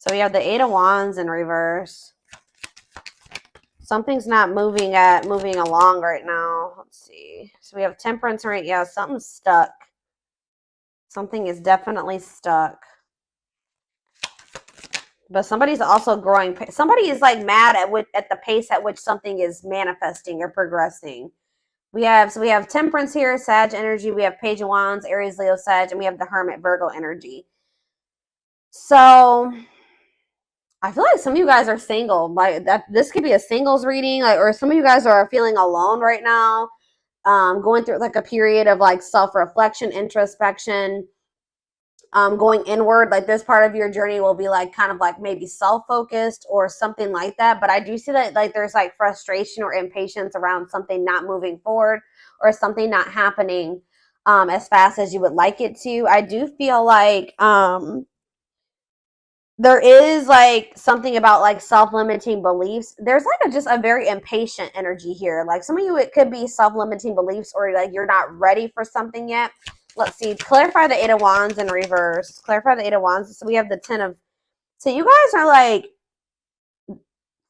So we have the Eight of Wands in reverse. Something's not moving along right now. Let's see. So we have Temperance, right? Yeah, something's stuck. Something is definitely stuck. But somebody's also growing. Somebody is like mad at the pace at which something is manifesting or progressing. We have Temperance here, Sag energy. We have Page of Wands, Aries, Leo, Sag, and we have the Hermit, Virgo energy. So I feel like some of you guys are single. Like that, this could be a singles reading, like, or some of you guys are feeling alone right now, going through like a period of like self-reflection, introspection, going inward. Like this part of your journey will be like kind of like maybe self-focused or something like that. But I do see that like there's like frustration or impatience around something not moving forward or something not happening as fast as you would like it to. I do feel like there is like something about like self-limiting beliefs. There's like just a very impatient energy here. Like some of you, it could be self-limiting beliefs or like you're not ready for something yet. Let's see. Clarify the Eight of Wands in reverse. Clarify the Eight of Wands. So we have the 10 of... So you guys are like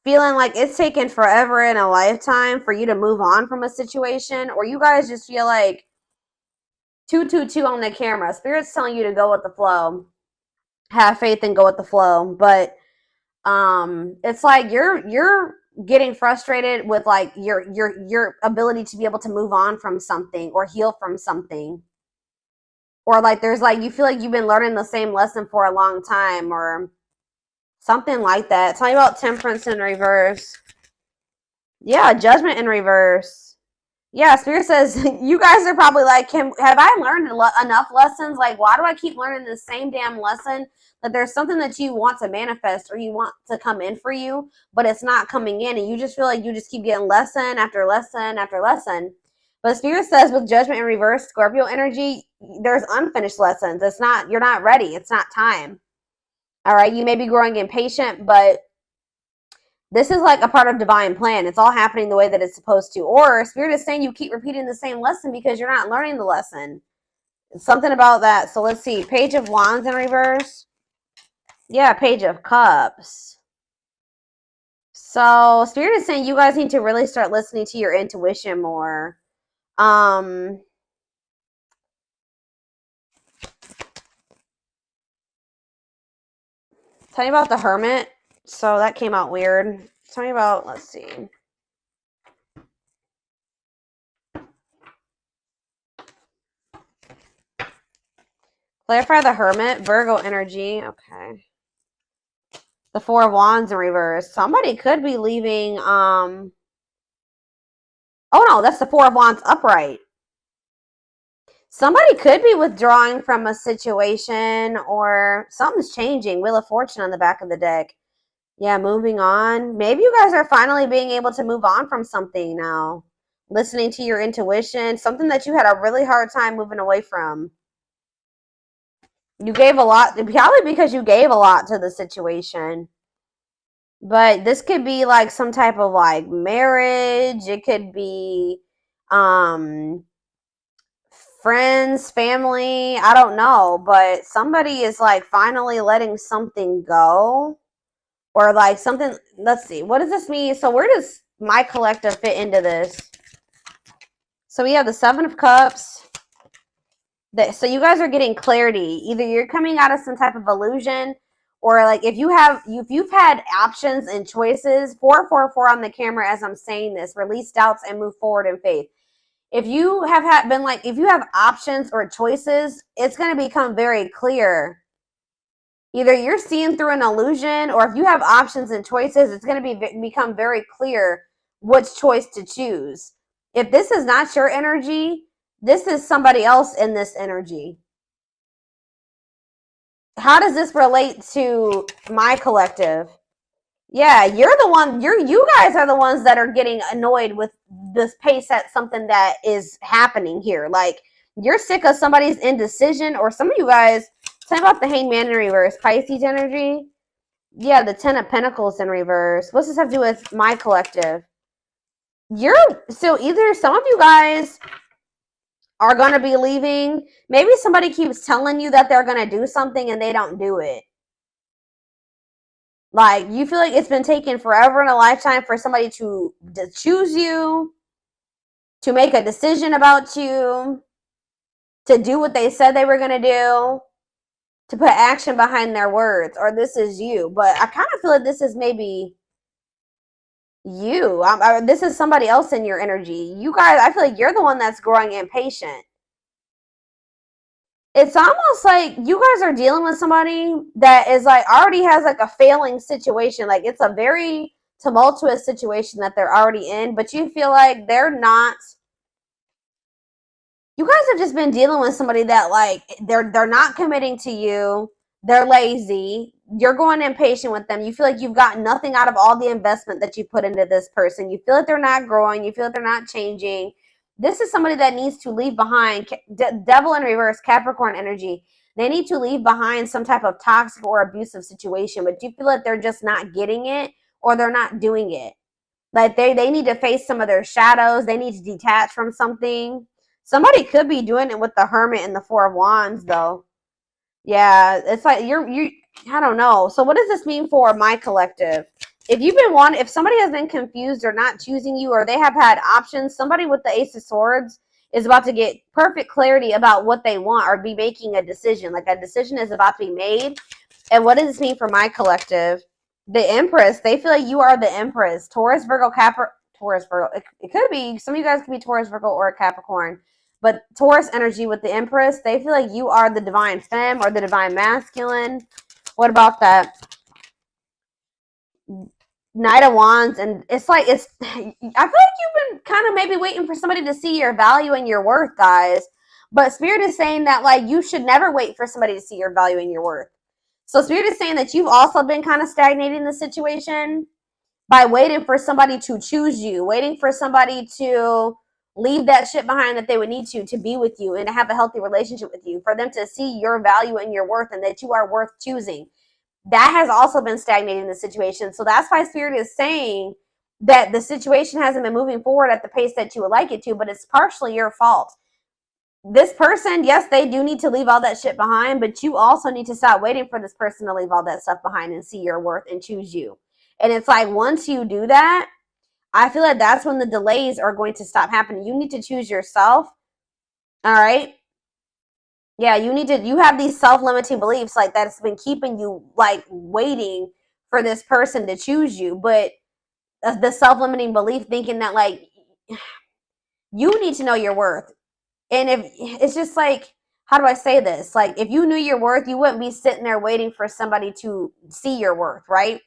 feeling like it's taken forever in a lifetime for you to move on from a situation, or you guys just feel like 222 on the camera. Spirit's telling you to go with the flow. Have faith and go with the flow. But it's like you're getting frustrated with like your ability to be able to move on from something or heal from something, or like there's like you feel like you've been learning the same lesson for a long time or something like that. Tell me about Temperance in reverse. Yeah, Judgment in reverse. Yeah, Spirit says you guys are probably like, have I learned enough lessons? Like, why do I keep learning the same damn lesson? That there's something that you want to manifest or you want to come in for you, but it's not coming in, and you just feel like you just keep getting lesson after lesson after lesson. But Spirit says with Judgment in reverse, Scorpio energy, there's unfinished lessons. It's not, you're not ready. It's not time. All right, you may be growing impatient, but this is like a part of divine plan. It's all happening the way that it's supposed to. Or Spirit is saying you keep repeating the same lesson because you're not learning the lesson. It's something about that. So let's see. Page of Wands in reverse. Yeah, Page of Cups. So Spirit is saying you guys need to really start listening to your intuition more. Tell me about the Hermit. So that came out weird. Tell me about, let's see. Clarify the Hermit, Virgo energy. Okay. The Four of Wands in reverse. Somebody could be leaving. Oh no, that's the Four of Wands upright. Somebody could be withdrawing from a situation or something's changing. Wheel of Fortune on the back of the deck. Yeah, moving on. Maybe you guys are finally being able to move on from something now. Listening to your intuition, something that you had a really hard time moving away from. You gave a lot, probably because you gave a lot to the situation. But this could be like some type of like marriage. It could be friends, family. I don't know. But somebody is like finally letting something go. Or like something. Let's see. What does this mean? So where does my collective fit into this? So we have the Seven of Cups. So you guys are getting clarity. Either you're coming out of some type of illusion, or like if you've had options and choices. 444 on the camera as I'm saying this. Release doubts and move forward in faith. If you have been like, if you have options or choices, it's going to become very clear. Either you're seeing through an illusion, or if you have options and choices, it's going to become very clear which choice to choose. If this is not your energy, this is somebody else in this energy. How does this relate to my collective? Yeah, you're the one, you guys are the ones that are getting annoyed with this pace at something that is happening here. Like, you're sick of somebody's indecision, or some of you guys, tell me about the Hangman in reverse, Pisces energy. Yeah, the Ten of Pentacles in reverse. What's this have to do with my collective? So either some of you guys are going to be leaving. Maybe somebody keeps telling you that they're going to do something and they don't do it. Like, you feel like it's been taken forever in a lifetime for somebody to choose you, to make a decision about you, to do what they said they were going to do, to put action behind their words, or this is you. But I kind of feel like this is maybe you. This is somebody else in your energy. You guys, I feel like you're the one that's growing impatient. It's almost like you guys are dealing with somebody that is like already has like a failing situation. Like, it's a very tumultuous situation that they're already in, but you feel like they're not. You guys have just been dealing with somebody that, like, they're not committing to you. They're lazy. You're going impatient with them. You feel like you've gotten nothing out of all the investment that you put into this person. You feel like they're not growing. You feel like they're not changing. This is somebody that needs to leave behind. Devil in reverse, Capricorn energy. They need to leave behind some type of toxic or abusive situation, but you feel like they're just not getting it, or they're not doing it. Like, they need to face some of their shadows. They need to detach from something. Somebody could be doing it with the Hermit and the Four of Wands, though. Yeah, it's like I don't know. So what does this mean for my collective? If somebody has been confused or not choosing you, or they have had options, somebody with the Ace of Swords is about to get perfect clarity about what they want, or be making a decision. Like, a decision is about to be made. And what does this mean for my collective? The Empress, they feel like you are the Empress. Taurus, Virgo, Taurus, Virgo. It could be, some of you guys could be Taurus, Virgo, or Capricorn. But Taurus energy with the Empress, they feel like you are the divine femme or the divine masculine. What about that Knight of Wands? And it's like, I feel like you've been kind of maybe waiting for somebody to see your value and your worth, guys. But Spirit is saying that, like, you should never wait for somebody to see your value and your worth. So Spirit is saying that you've also been kind of stagnating the situation by waiting for somebody to choose you, waiting for somebody to leave that shit behind that they would need to be with you and to have a healthy relationship with you, for them to see your value and your worth and that you are worth choosing. That has also been stagnating the situation. So that's why Spirit is saying that the situation hasn't been moving forward at the pace that you would like it to, but it's partially your fault. This person, yes, they do need to leave all that shit behind, but you also need to stop waiting for this person to leave all that stuff behind and see your worth and choose you. And it's like, once you do that, I feel like that's when the delays are going to stop happening. You need to choose yourself. All right. Yeah, you have these self-limiting beliefs, like, that's been keeping you, like, waiting for this person to choose you. But the self-limiting belief thinking that, like, you need to know your worth. And if it's just like, how do I say this? Like, if you knew your worth, you wouldn't be sitting there waiting for somebody to see your worth, right?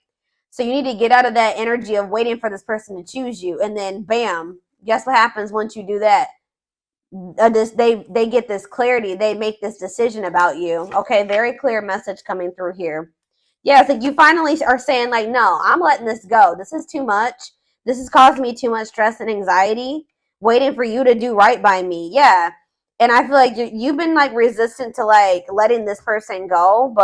So you need to get out of that energy of waiting for this person to choose you. And then, bam, guess what happens once you do that? They get this clarity. They make this decision about you. Okay, very clear message coming through here. Yeah, it's like you finally are saying, like, no, I'm letting this go. This is too much. This is causing me too much stress and anxiety, waiting for you to do right by me. Yeah. And I feel like you've been, like, resistant to, like, letting this person go.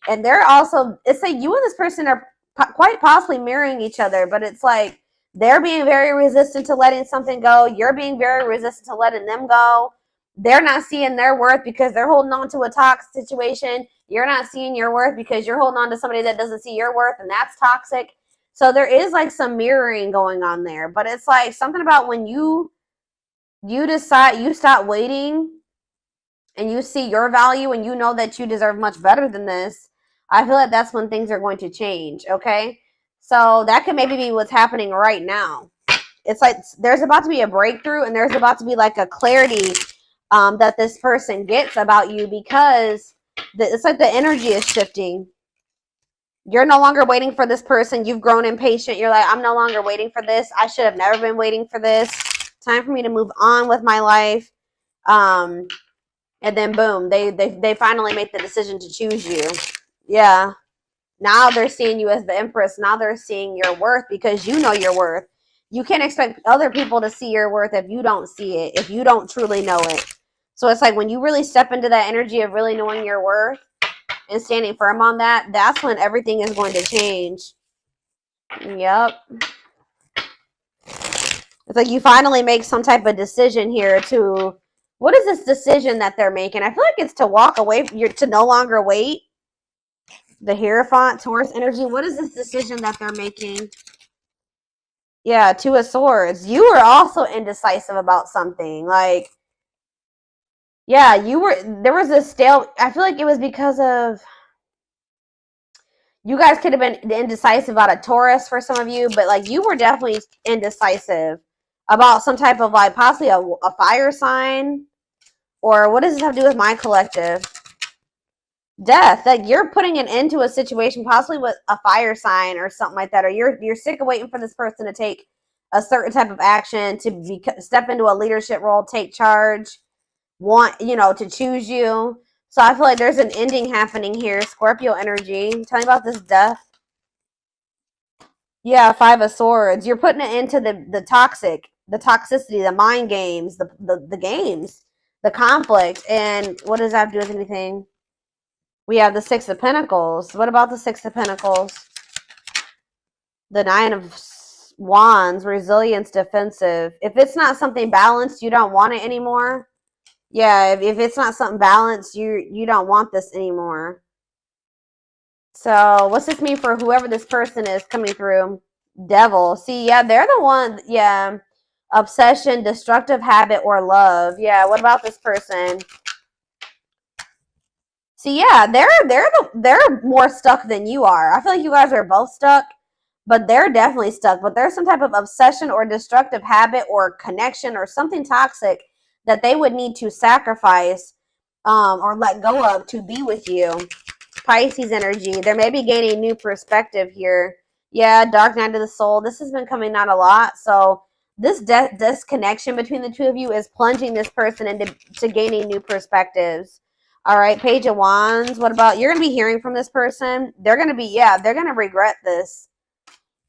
And they're also, it's like you and this person are quite possibly mirroring each other, but it's like they're being very resistant to letting something go. You're being very resistant to letting them go. They're not seeing their worth because they're holding on to a toxic situation. You're not seeing your worth because you're holding on to somebody that doesn't see your worth, and that's toxic. So there is, like, some mirroring going on there. But it's like something about when you decide, you stop waiting and you see your value and you know that you deserve much better than this, I feel like that's when things are going to change, okay? So that could maybe be what's happening right now. It's like there's about to be a breakthrough, and there's about to be, like, a clarity that this person gets about you, because it's like the energy is shifting. You're no longer waiting for this person. You've grown impatient. You're like, I'm no longer waiting for this. I should have never been waiting for this. Time for me to move on with my life. And then boom, they finally make the decision to choose you. Yeah. Now they're seeing you as the Empress. Now they're seeing your worth because you know your worth. You can't expect other people to see your worth if you don't see it, if you don't truly know it. So it's like when you really step into that energy of really knowing your worth and standing firm on that, that's when everything is going to change. Yep. It's like you finally make some type of decision here to, what is this decision that they're making? I feel like it's to walk away, to no longer wait. The Hierophant, Taurus energy. What is this decision that they're making? Yeah, Two of Swords. You were also indecisive about something. Like, yeah, there was a I feel like it was because of, you guys could have been indecisive about a Taurus for some of you, but like you were definitely indecisive about some type of like possibly a fire sign. Or what does this have to do with my collective? Death. Like you're putting an end to a situation possibly with a fire sign or something like that, or you're sick of waiting for this person to take a certain type of action, to step into a leadership role, take charge, want, to choose you. So I feel like there's an ending happening here. Scorpio energy. Tell me about this death. Yeah, Five of Swords. You're putting it into the toxicity, the mind games, the games, the conflict. And what does that have to do with anything? We have the Six of Pentacles. What about the Six of Pentacles? The Nine of Wands, resilience, defensive. If it's not something balanced, you don't want it anymore. Yeah, if it's not something balanced, you don't want this anymore. So what's this mean for whoever this person is coming through? Devil. See, yeah, they're the one. Yeah. Obsession, destructive habit, or love. Yeah, what about this person? See, yeah, they're more stuck than you are. I feel like you guys are both stuck, but they're definitely stuck. But there's some type of obsession or destructive habit or connection or something toxic that they would need to sacrifice or let go of to be with you. Pisces energy. They may be gaining new perspective here. Yeah, Dark Night of the Soul. This has been coming out a lot. So this disconnection between the two of you is plunging this person into gaining new perspectives. All right, Page of Wands. What about, you're going to be hearing from this person. They're going to be, they're going to regret this.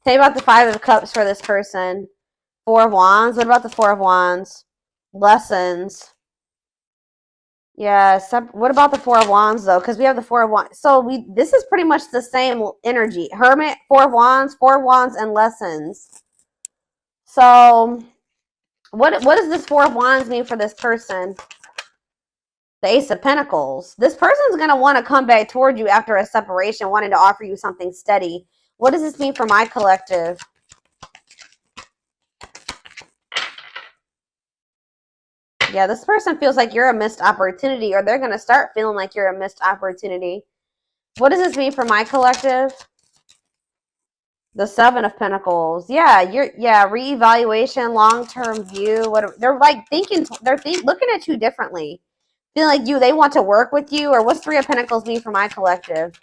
Tell me about the Five of Cups for this person. Four of Wands. What about the Four of Wands? Lessons. Yeah, what about the Four of Wands, though? Because we have the Four of Wands. So this is pretty much the same energy. Hermit, Four of Wands, and lessons. So what does this Four of Wands mean for this person? The Ace of Pentacles. This person's going to want to come back toward you after a separation, wanting to offer you something steady. What does this mean for my collective? Yeah, this person feels like you're a missed opportunity, or they're going to start feeling like you're a missed opportunity. What does this mean for my collective? The Seven of Pentacles. Yeah, reevaluation, long-term view. They're like thinking, looking at you differently. Feeling like they want to work with you. Or what's Three of Pentacles mean for my collective?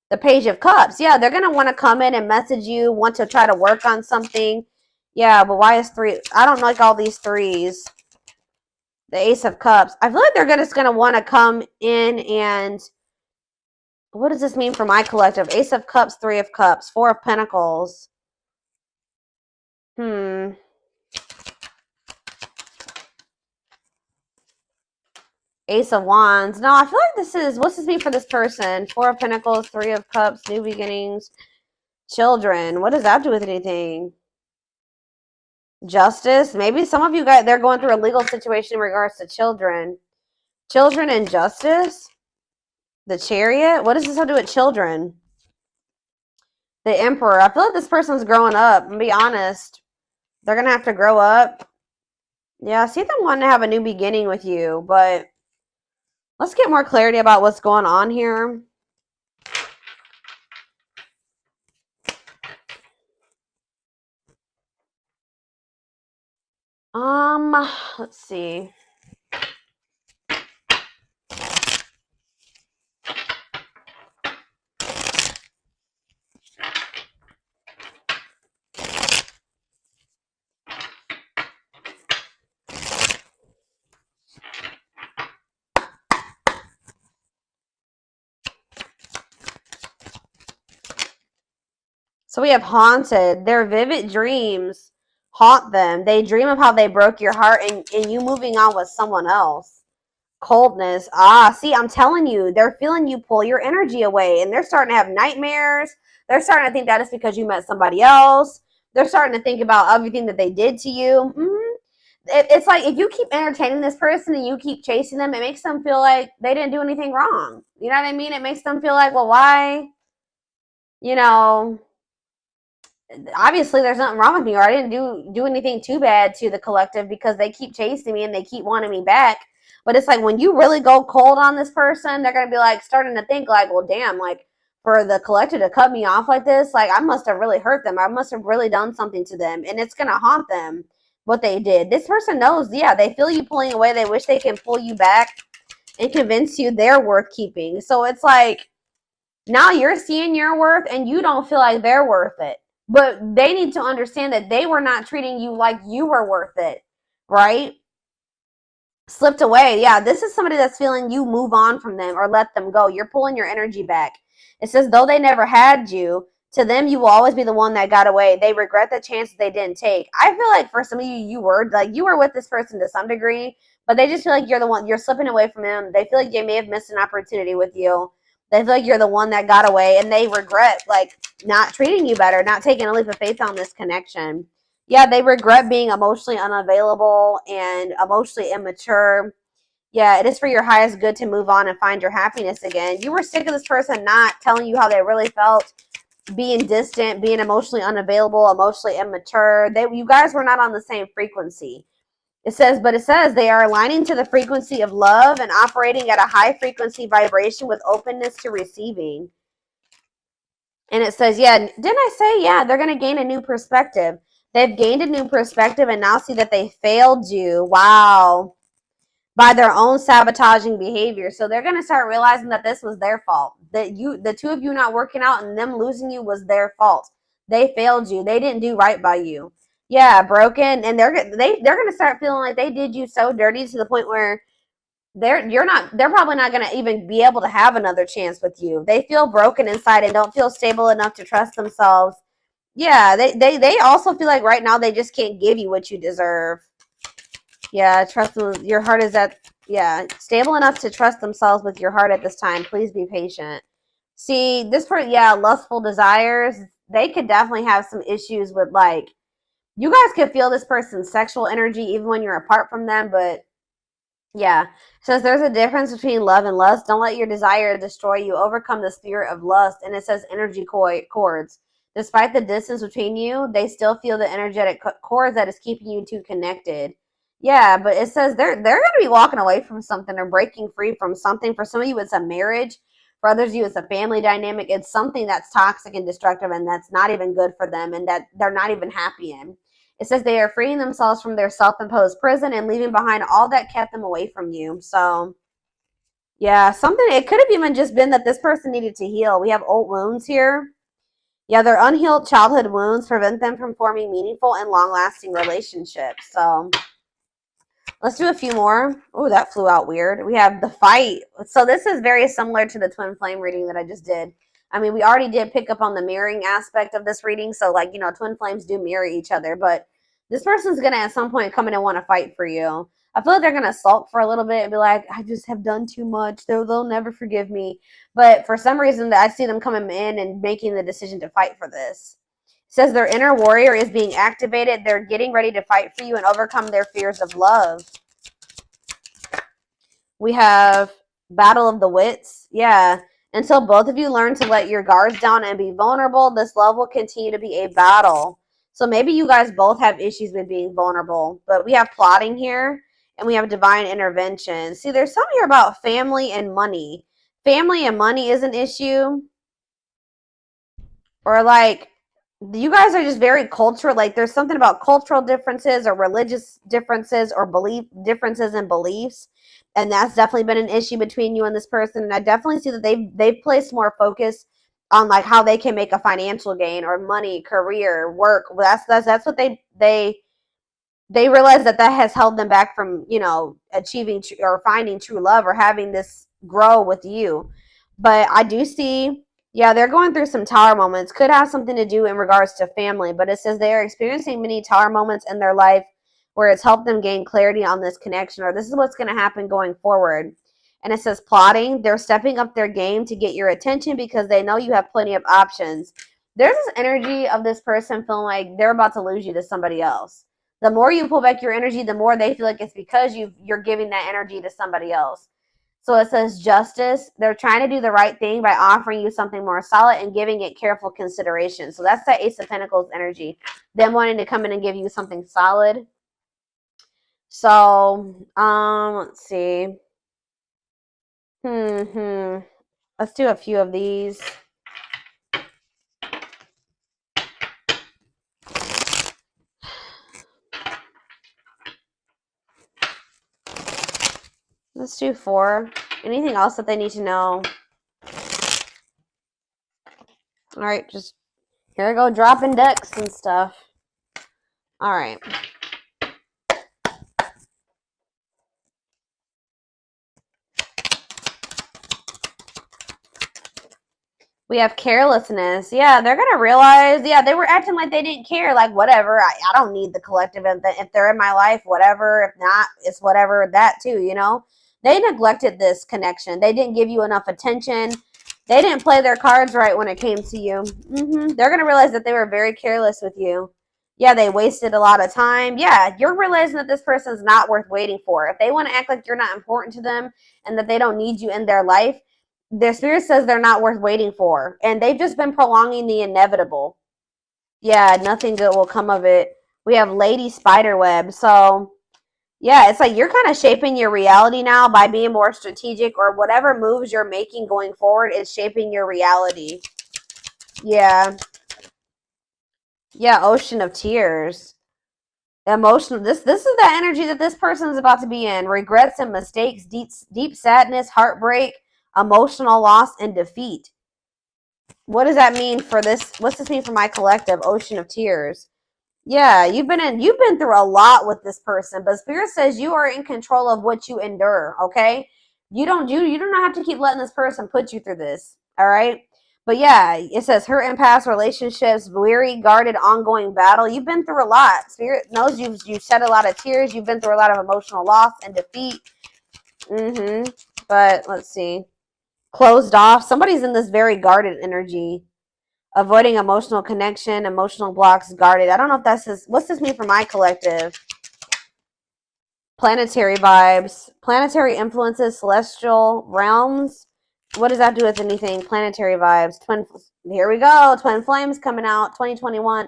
The Page of Cups. Yeah, they're going to want to come in and message you, want to try to work on something. Yeah, but why is three? I don't like all these threes. The Ace of Cups. I feel like they're just going to want to come in and... What does this mean for my collective? Ace of Cups, Three of Cups, Four of Pentacles. Ace of Wands. No, I feel like what's this mean for this person? Four of Pentacles, Three of Cups, new beginnings, children. What does that do with anything? Justice. Maybe some of you guys, they're going through a legal situation in regards to children. Children and justice. The Chariot. What does this have to do with children? The Emperor. I feel like this person's growing up. I'm gonna be honest. They're gonna have to grow up. Yeah, I see them wanting to have a new beginning with you, but let's get more clarity about what's going on here. Let's see. So we have haunted. Their vivid dreams haunt them. They dream of how they broke your heart and you moving on with someone else. Coldness. See, I'm telling you, they're feeling you pull your energy away, and they're starting to have nightmares. They're starting to think that it's because you met somebody else. They're starting to think about everything that they did to you. it's like if you keep entertaining this person and you keep chasing them, it makes them feel like they didn't do anything wrong. You know what I mean? It makes them feel like, well, why? You know, obviously there's nothing wrong with me, or I didn't do anything too bad to the collective because they keep chasing me and they keep wanting me back. But it's like when you really go cold on this person, they're gonna be like starting to think like, well, damn, like for the collective to cut me off like this, like I must have really hurt them. I must have really done something to them, and it's gonna haunt them what they did. This person knows, yeah, they feel you pulling away. They wish they can pull you back and convince you they're worth keeping. So it's like now you're seeing your worth and you don't feel like they're worth it. But they need to understand that they were not treating you like you were worth it, right? Slipped away. Yeah, this is somebody that's feeling you move on from them or let them go. You're pulling your energy back. It says, though they never had you, to them, you will always be the one that got away. They regret the chances they didn't take. I feel like for some of you, you were with this person to some degree, but they just feel like you're the one, you're slipping away from them. They feel like they may have missed an opportunity with you. They feel like you're the one that got away, and they regret like not treating you better, not taking a leap of faith on this connection. Yeah, they regret being emotionally unavailable and emotionally immature. Yeah, it is for your highest good to move on and find your happiness again. You were sick of this person not telling you how they really felt, being distant, being emotionally unavailable, emotionally immature. You guys were not on the same frequency. It says they are aligning to the frequency of love and operating at a high frequency vibration with openness to receiving. And it says, yeah, didn't I say, yeah, they're going to gain a new perspective. They've gained a new perspective and now see that they failed you. Wow. By their own sabotaging behavior. So they're going to start realizing that this was their fault. That the two of you not working out and them losing you was their fault. They failed you. They didn't do right by you. Yeah, broken. And they're going to start feeling like they did you so dirty to the point where they're probably not going to even be able to have another chance with you. They feel broken inside and don't feel stable enough to trust themselves. Yeah, they also feel like right now they just can't give you what you deserve. Yeah, trust them. Your heart is stable enough to trust themselves with your heart at this time. Please be patient. See, this person, yeah, lustful desires, they could definitely have some issues with like, you guys could feel this person's sexual energy even when you're apart from them, but yeah. Says there's a difference between love and lust. Don't let your desire destroy you. Overcome the spirit of lust. And it says energy cords. Despite the distance between you, they still feel the energetic cords that is keeping you two connected. Yeah, but it says they're going to be walking away from something or breaking free from something. For some of you, it's a marriage. For others of you, it's a family dynamic. It's something that's toxic and destructive and that's not even good for them and that they're not even happy in. It says they are freeing themselves from their self-imposed prison and leaving behind all that kept them away from you. So, yeah, it could have even just been that this person needed to heal. We have old wounds here. Yeah, their unhealed childhood wounds prevent them from forming meaningful and long-lasting relationships. So, let's do a few more. Oh, that flew out weird. We have the fight. So, this is very similar to the twin flame reading that I just did. I mean, we already did pick up on the mirroring aspect of this reading. So, like, twin flames do mirror each other. But this person's going to at some point come in and want to fight for you. I feel like they're going to sulk for a little bit and be like, I just have done too much. They'll never forgive me. But for some reason, I see them coming in and making the decision to fight for this. It says their inner warrior is being activated. They're getting ready to fight for you and overcome their fears of love. We have Battle of the Wits. Yeah. Until both of you learn to let your guards down and be vulnerable, this love will continue to be a battle. So maybe you guys both have issues with being vulnerable. But we have plotting here, and we have divine intervention. See, there's something here about family and money. Family and money is an issue. Or like, you guys are just very cultural. Like, there's something about cultural differences or religious differences or differences in beliefs. And that's definitely been an issue between you and this person. And I definitely see that they've placed more focus on like how they can make a financial gain or money, career, work. That's what they realize that has held them back from, achieving or finding true love or having this grow with you. But I do see, yeah, they're going through some tower moments. Could have something to do in regards to family, but it says they are experiencing many tower moments in their life where it's helped them gain clarity on this connection, or this is what's going to happen going forward. And it says plotting. They're stepping up their game to get your attention because they know you have plenty of options. There's this energy of this person feeling like they're about to lose you to somebody else. The more you pull back your energy, the more they feel like it's because you're giving that energy to somebody else. So it says justice. They're trying to do the right thing by offering you something more solid and giving it careful consideration. So that's the Ace of Pentacles energy. Them wanting to come in and give you something solid. So, let's see. Let's do a few of these. Let's do 4. Anything else that they need to know? All right, just here I go dropping decks and stuff. All right. We have carelessness. Yeah, they're going to realize, yeah, they were acting like they didn't care. Like, whatever. I don't need the collective. If they're in my life, whatever. If not, it's whatever. That too, you know? They neglected this connection. They didn't give you enough attention. They didn't play their cards right when it came to you. They're going to realize that they were very careless with you. Yeah, they wasted a lot of time. Yeah, you're realizing that this person's not worth waiting for. If they want to act like you're not important to them and that they don't need you in their life, their spirit says they're not worth waiting for. And they've just been prolonging the inevitable. Yeah, nothing good will come of it. We have Lady Spiderweb. So, yeah, it's like you're kind of shaping your reality now by being more strategic, or whatever moves you're making going forward is shaping your reality. Yeah. Yeah, Ocean of Tears. Emotional. This is the energy that this person is about to be in. Regrets and mistakes, deep sadness, heartbreak, emotional loss, and defeat. What does that mean for this? What's this mean for my collective? Ocean of Tears. Yeah, you've been through a lot with this person, but Spirit says you are in control of what you endure, okay? You do not have to keep letting this person put you through this, all right? But yeah, it says hurt and past relationships, weary, guarded, ongoing battle. You've been through a lot. Spirit knows you've shed a lot of tears. You've been through a lot of emotional loss and defeat. But let's see. Closed off. Somebody's in this very guarded energy. Avoiding emotional connection, emotional blocks, guarded. I don't know if that's this. What's this mean for my collective? Planetary vibes, planetary influences, celestial realms. What does that do with anything? Planetary vibes. Here we go. Twin flames coming out. 2021.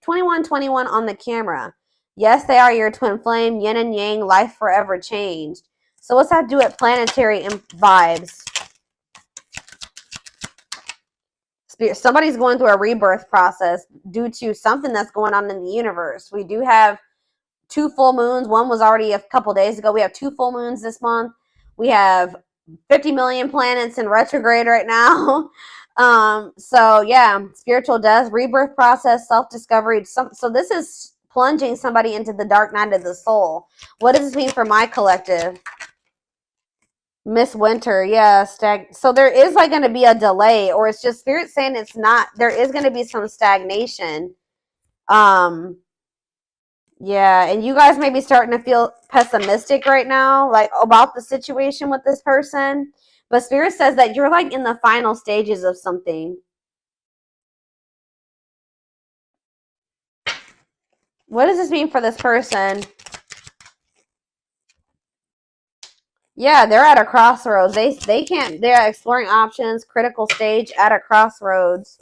21 on the camera. Yes, they are your twin flame. Yin and yang. Life forever changed. So what's that do with planetary vibes? Somebody's going through a rebirth process due to something that's going on in the universe. We do have 2 full moons. One was already a couple days ago. We have 2 full moons this month. We have 50 million planets in retrograde right now. So yeah, spiritual death, rebirth process, self-discovery. So this is plunging somebody into the dark night of the soul. What does this mean for my collective? Miss Winter, yeah, so there is like going to be a delay, or it's just Spirit saying it's not. There is going to be some stagnation. Yeah, and you guys may be starting to feel pessimistic right now, like about the situation with this person. But Spirit says that you're like in the final stages of something. What does this mean for this person? Yeah, they're at a crossroads. They can't. They're exploring options. Critical stage at a crossroads.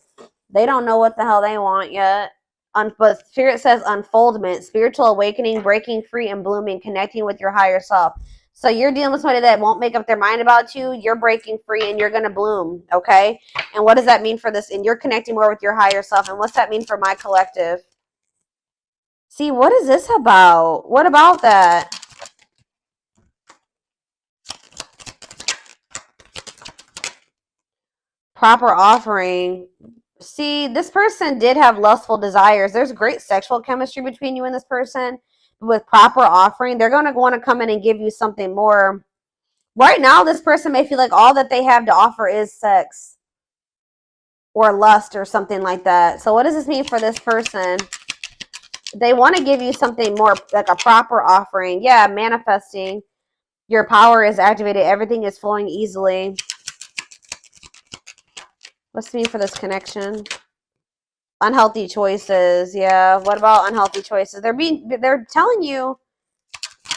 They don't know what the hell they want yet. But Spirit says unfoldment, spiritual awakening, breaking free and blooming, connecting with your higher self. So you're dealing with somebody that won't make up their mind about you. You're breaking free and you're going to bloom, okay? And what does that mean for this? And you're connecting more with your higher self. And what's that mean for my collective? See, what is this about? What about that? Proper offering. See, this person did have lustful desires. There's great sexual chemistry between you and this person. With proper offering, they're going to want to come in and give you something more. Right now, this person may feel like all that they have to offer is sex or lust or something like that. So what does this mean for this person? They want to give you something more, like a proper offering. Yeah, manifesting. Your power is activated. Everything is flowing easily. What's it mean for this connection? Unhealthy choices. Yeah. What about unhealthy choices? They're telling you,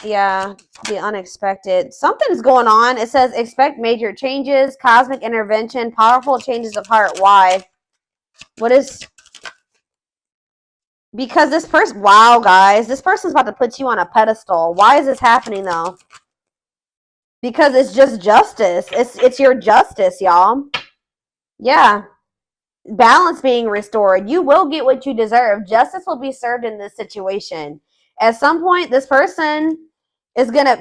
yeah, the unexpected. Something's going on. It says expect major changes, cosmic intervention, powerful changes of heart. Why? What is, because this person, wow, guys, this person's about to put you on a pedestal. Why is this happening though? Because it's just justice. It's your justice, y'all. Yeah. Balance being restored. You will get what you deserve. Justice will be served in this situation. At some point, this person is gonna,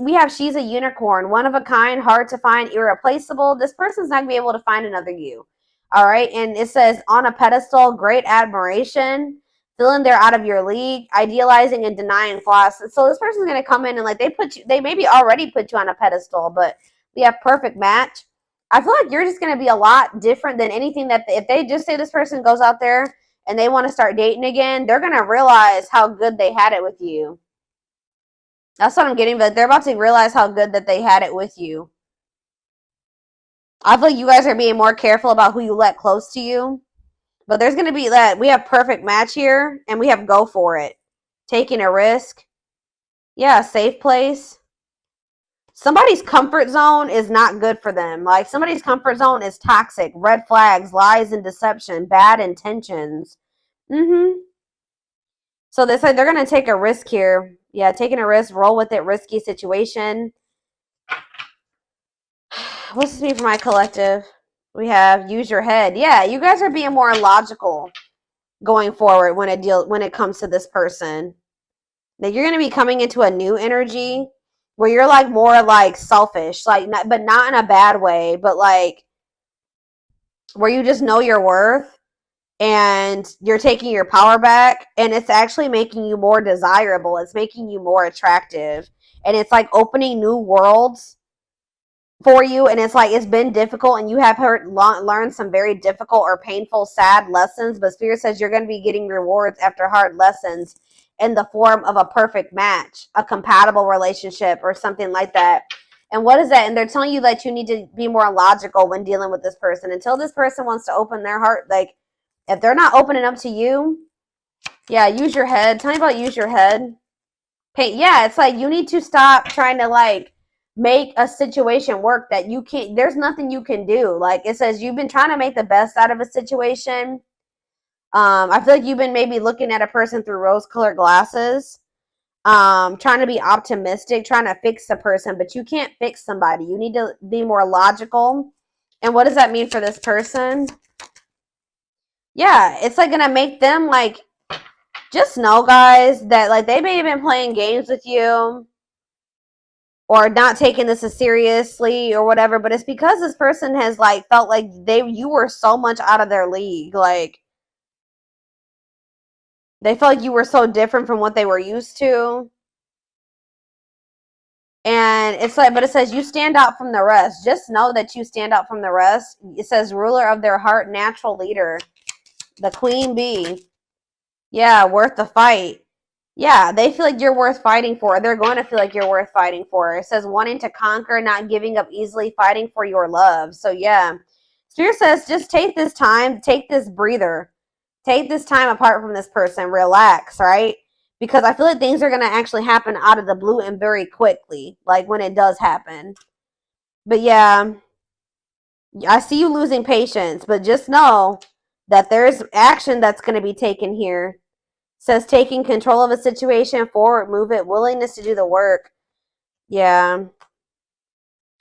we have, she's a unicorn, one of a kind, hard to find, irreplaceable. This person's not gonna be able to find another you. All right. And it says on a pedestal, great admiration, feeling they're out of your league, idealizing and denying flaws. So this person's gonna come in and like they maybe already put you on a pedestal, but we have perfect match. I feel like you're just going to be a lot different than anything that if they just say this person goes out there and they want to start dating again, they're going to realize how good they had it with you. That's what I'm getting, but they're about to realize how good that they had it with you. I feel like you guys are being more careful about who you let close to you, but there's going to be that we have perfect match here and we have go for it. Taking a risk. Yeah, safe place. Somebody's comfort zone is not good for them. Like somebody's comfort zone is toxic, red flags, lies and deception, bad intentions. So they said they're going to take a risk here. Yeah, taking a risk, roll with it, risky situation. What's this mean for my collective? We have use your head. Yeah, you guys are being more logical going forward when it comes to this person. Now you're going to be coming into a new energy where you're like more like selfish, like but not in a bad way, but like where you just know your worth and you're taking your power back and it's actually making you more desirable. It's making you more attractive and it's like opening new worlds for you. And it's like it's been difficult and you have learned some very difficult or painful, sad lessons, but Spirit says you're going to be getting rewards after hard lessons in the form of a perfect match, a compatible relationship or something like that. And what is that? And they're telling you that you need to be more logical when dealing with this person. Until this person wants to open their heart, like if they're not opening up to you, yeah, use your head. Tell me about use your head. Yeah, it's like you need to stop trying to like make a situation work that you can't, there's nothing you can do. Like it says you've been trying to make the best out of a situation. I feel like you've been maybe looking at a person through rose-colored glasses, trying to be optimistic, trying to fix the person, but you can't fix somebody. You need to be more logical. And what does that mean for this person? Yeah, it's like gonna make them like, just know, guys, that like they may have been playing games with you or not taking this as seriously or whatever, but it's because this person has like felt like you were so much out of their league. Like they felt like you were so different from what they were used to. And it's like, but it says you stand out from the rest. Just know that you stand out from the rest. It says ruler of their heart, natural leader, the queen bee. Yeah, worth the fight. Yeah, they feel like you're worth fighting for. They're going to feel like you're worth fighting for. It says wanting to conquer, not giving up easily, fighting for your love. So yeah, Spirit says just take this time, take this breather, take this time apart from this person, relax, right? Because I feel like things are going to actually happen out of the blue and very quickly, like when it does happen. But yeah, I see you losing patience, but just know that there's action that's going to be taken here. Says taking control of a situation, forward, move it, willingness to do the work. Yeah.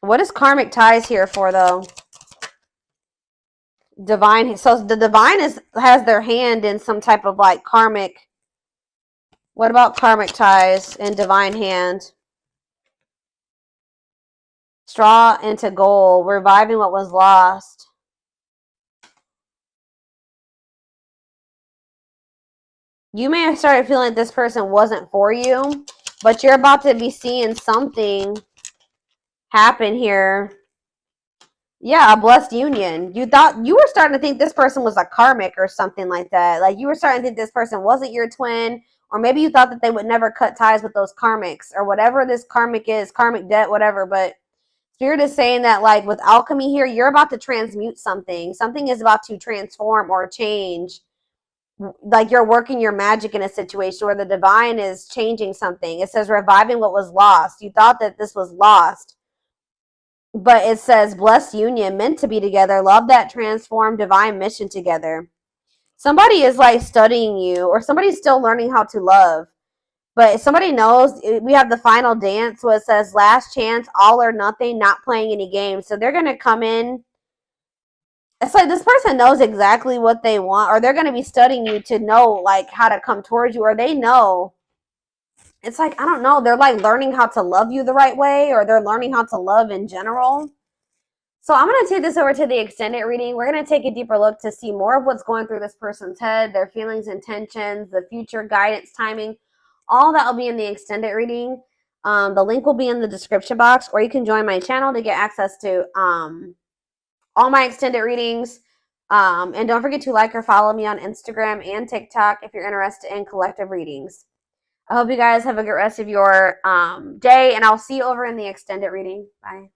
What is karmic ties here for though? Divine. So the divine has their hand in some type of like karmic. What about karmic ties and divine hand? Straw into gold, reviving what was lost. You may have started feeling like this person wasn't for you, but you're about to be seeing something happen here. Yeah, a blessed union. You thought you were starting to think this person was a karmic or something like that. Like you were starting to think this person wasn't your twin, or maybe you thought that they would never cut ties with those karmics or whatever this karmic is, karmic debt, whatever. But Spirit is saying that like with alchemy here, you're about to transmute something. Something is about to transform or change. like you're working your magic in a situation where the divine is changing something. It says reviving what was lost. You thought that this was lost, but it says blessed union, meant to be together, love that transformed divine mission together. Somebody is like studying you, or somebody's still learning how to love. But somebody knows. We have the final dance where it says last chance, all or nothing, not playing any games. So they're going to come in. It's like this person knows exactly what they want, or they're going to be studying you to know like how to come towards you, or they know. It's like, I don't know. They're like learning how to love you the right way, or they're learning how to love in general. So I'm going to take this over to the extended reading. We're going to take a deeper look to see more of what's going through this person's head, their feelings, intentions, the future guidance, timing. All that will be in the extended reading. The link will be in the description box, or you can join my channel to get access to all my extended readings. And don't forget to like or follow me on Instagram and TikTok if you're interested in collective readings. I hope you guys have a good rest of your day, and I'll see you over in the extended reading. Bye.